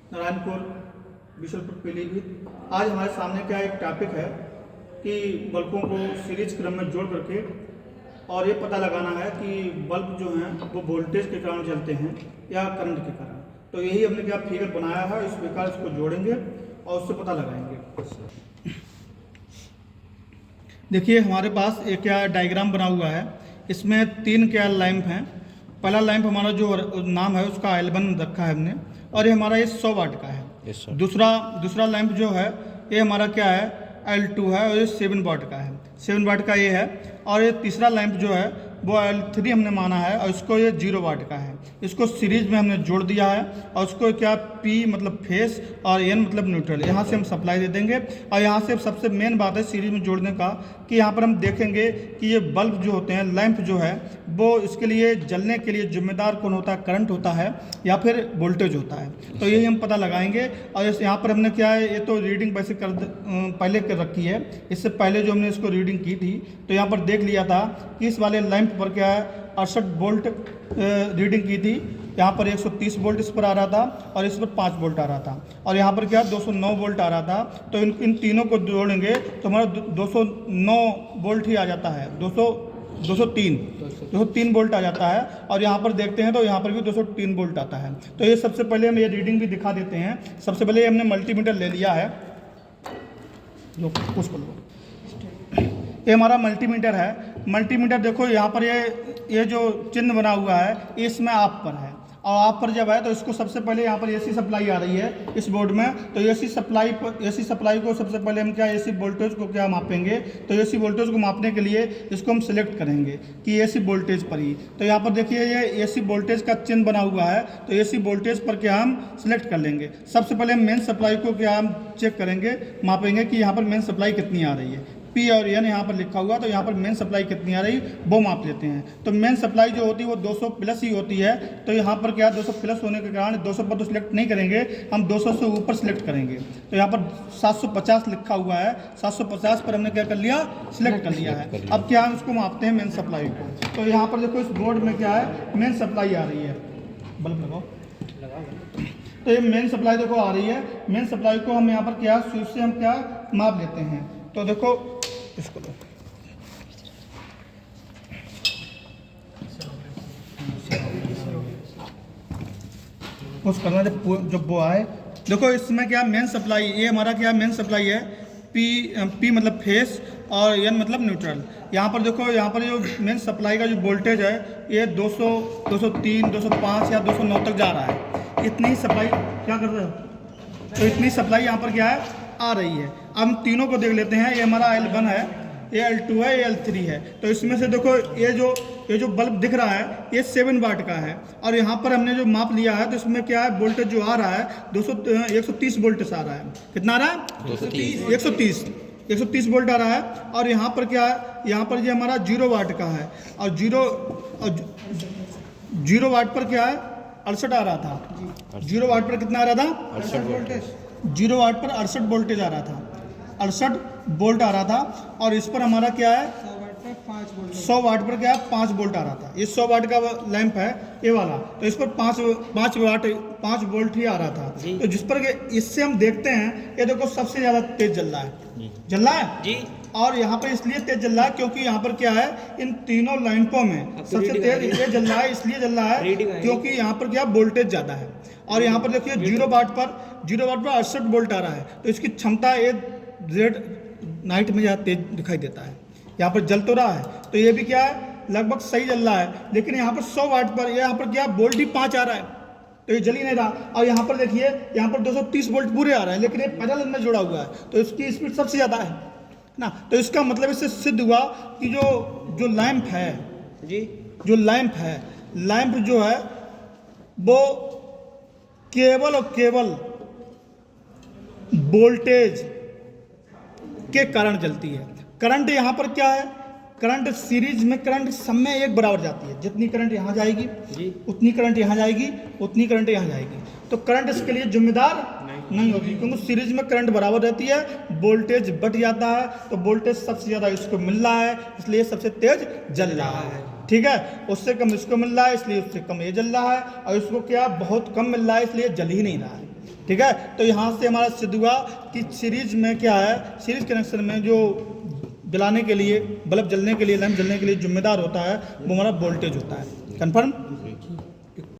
नारायणपुर, बिशनपुर, पीलीभीत। आज हमारे सामने क्या एक टॉपिक है कि बल्बों को सीरीज क्रम में जोड़ करके और ये पता लगाना है कि बल्ब जो हैं वो वोल्टेज के कारण जलते हैं या करंट के कारण। तो यही हमने क्या फिगर बनाया है, इस प्रकार इसको जोड़ेंगे और उससे पता लगाएंगे। देखिए हमारे पास एक क्या डायग्राम बना हुआ है, इसमें 3 क्या लैंप हैं। पहला लैंप हमारा जो नाम है उसका L1 रखा है हमने, और ये हमारा 100 वाट का है। दूसरा लैंप जो है ये हमारा क्या है L2 है, और ये 7 वाट का है, 7 वाट का ये है। और ये तीसरा लैंप जो है वो L3 हमने माना है, और इसको ये 0 वाट का है। इसको सीरीज में हमने जोड़ दिया है, और उसको क्या P मतलब फेस और N मतलब न्यूट्रल, यहाँ से हम सप्लाई दे देंगे। और यहाँ से सबसे मेन बात है सीरीज में जोड़ने का कि यहाँ पर हम देखेंगे कि ये बल्ब जो होते हैं, लैंप जो है वो इसके लिए जलने के लिए जिम्मेदार कौन होता है, करंट होता है या फिर वोल्टेज होता है। तो यही हम पता लगाएंगे। और यहाँ पर हमने क्या है, ये तो रीडिंग वैसे पहले कर रखी है, इससे पहले जो हमने इसको रीडिंग की थी तो यहाँ पर देख लिया था कि इस वाले लैंप पर क्या है 68 वोल्ट रीडिंग की थी। यहाँ पर 130 वोल्ट इस पर आ रहा था, और इस पर 5 वोल्ट आ रहा था, और यहाँ पर क्या 209 वोल्ट आ रहा था। तो इन तीनों को जोड़ेंगे तो हमारा 209 वोल्ट ही आ जाता है, 203 वोल्ट आ जाता है। और यहाँ पर देखते हैं तो यहाँ पर भी 203 वोल्ट आता है। तो ये सबसे पहले हम ये रीडिंग भी दिखा देते हैं। सबसे पहले हमने मल्टीमीटर ले लिया है, जो कुछ बोलो, ये हमारा मल्टीमीटर है। मल्टीमीटर देखो यहाँ पर ये जो चिन्ह बना हुआ है इसमें आप पर है, और आप पर जब है तो इसको सबसे पहले यहाँ पर एसी सप्लाई आ रही है इस बोर्ड में। तो एसी सप्लाई को सबसे पहले हम क्या एसी वोल्टेज को क्या मापेंगे। तो एसी वोल्टेज को मापने के लिए इसको हम सिलेक्ट करेंगे कि एसी वोल्टेज पर ही। तो यहाँ पर देखिए ये एसी वोल्टेज का चिन्ह बना हुआ है, तो एसी वोल्टेज पर क्या हम सिलेक्ट कर लेंगे। सबसे पहले हम मेन सप्लाई को क्या हम चेक करेंगे, मापेंगे कि यहाँ पर मेन सप्लाई कितनी आ रही है। P और N यहाँ पर लिखा हुआ, तो यहाँ पर मेन सप्लाई कितनी आ रही वो माप लेते हैं। तो मेन सप्लाई जो होती है वो 200 प्लस ही होती है। तो यहाँ पर क्या 200 प्लस होने के कारण 200 पर तो सिलेक्ट नहीं करेंगे, हम 200 से ऊपर सिलेक्ट करेंगे। तो यहाँ पर 750 लिखा हुआ है, 750 पर हमने क्या कर लिया, सिलेक्ट कर लिया है। अब क्या हम इसको मापते हैं मेन सप्लाई को। तो यहाँ पर देखो इस बोर्ड में क्या है मेन सप्लाई आ रही है, बल्ब लगाओ। तो ये मेन सप्लाई देखो आ रही है। मेन सप्लाई को हम यहाँ पर क्या स्विच से हम क्या माप लेते हैं। तो देखो इसको दो, कुछ करना जब वो आए। देखो इसमें क्या मेन सप्लाई, ये हमारा क्या मेन सप्लाई है, P मतलब फेस और N मतलब न्यूट्रल। यहाँ पर देखो, यहाँ पर जो मेन सप्लाई का जो वोल्टेज है ये 200, 203, 205 या 209 तक जा रहा है। इतनी सप्लाई क्या कर रहे हो, तो इतनी सप्लाई यहाँ पर क्या है आ रही है। अब हम तीनों को देख लेते हैं। ये हमारा L1 है, ये L2 है, ये L3 है। तो इसमें से देखो ये जो बल्ब दिख रहा है ये 7 वाट का है, और यहाँ पर हमने जो माप लिया है तो इसमें क्या है वोल्टेज जो आ रहा है 130 वोल्टेज आ रहा है। कितना आ रहा है 130 वोल्ट आ रहा है। और यहाँ पर क्या है, यहाँ पर ये हमारा 0 वाट का है, और 0 वाट पर क्या है 68 आ रहा था। 0 वाट पर कितना आ रहा था 68 वोल्टेज। 0 वाट पर 68 वोल्टेज आ रहा था, 68 वोल्ट आ रहा था। और इस पर हमारा क्या है 100 वाट पर क्या है 5 वोल्ट आ रहा था। ये 100 वाट का लैंप है ये वाला, तो इस पर 5 वोल्ट ही आ रहा था। तो जिस पर इससे हम देखते हैं ये देखो सबसे ज़्यादा तेज जल रहा है जी। और यहाँ पर इसलिए तेज जल रहा है क्योंकि यहाँ पर क्या है इन तीनों लैंपों में सबसे तेज ये जल रहा है, इसलिए जल रहा है क्योंकि यहाँ पर क्या वोल्टेज ज़्यादा है। और यहाँ पर देखिए 0 वाट पर 68 वोल्ट आ रहा है, तो इसकी क्षमता ये रेड नाइट में ज़्यादा तेज दिखाई देता है। यहाँ पर जल तो रहा है तो ये भी क्या है लगभग सही जल रहा है, लेकिन यहाँ पर 100 वाट पर यहाँ पर क्या वोल्ट ही 5 आ रहा है, तो ये जल ही नहीं रहा। और यहाँ पर देखिए यहाँ पर 230 वोल्ट पूरे आ रहा है, लेकिन ये पैरेलल में जुड़ा हुआ है तो इसकी स्पीड सबसे ज़्यादा है ना। तो इसका मतलब इससे सिद्ध हुआ कि जो लैंप है जी, जो लैंप जो है वो केवल और केवल वोल्टेज के कारण जलती है। करंट यहाँ पर क्या है, करंट सीरीज में करंट सब में एक बराबर जाती है। जितनी करंट यहाँ जाएगी जी, उतनी करंट यहाँ जाएगी, उतनी करंट यहाँ जाएगी। तो करंट इसके लिए जिम्मेदार नहीं होगी, क्योंकि सीरीज में करंट बराबर रहती है, वोल्टेज बढ़ जाता है। तो वोल्टेज सबसे ज़्यादा इसको मिल रहा है, इसलिए सबसे तेज जल रहा है। ठीक है, उससे कम इसको मिल रहा है इसलिए उससे कम ये जल रहा है, और इसको क्या बहुत कम मिल रहा है इसलिए जल ही नहीं रहा है। ठीक है। तो यहाँ से हमारा सिद्ध हुआ कि सीरीज में क्या है, सीरीज कनेक्शन में जो जलाने के लिए, बल्ब जलने के लिए, लैंप जलने के लिए जिम्मेदार होता है वो हमारा वोल्टेज होता है। कन्फर्म।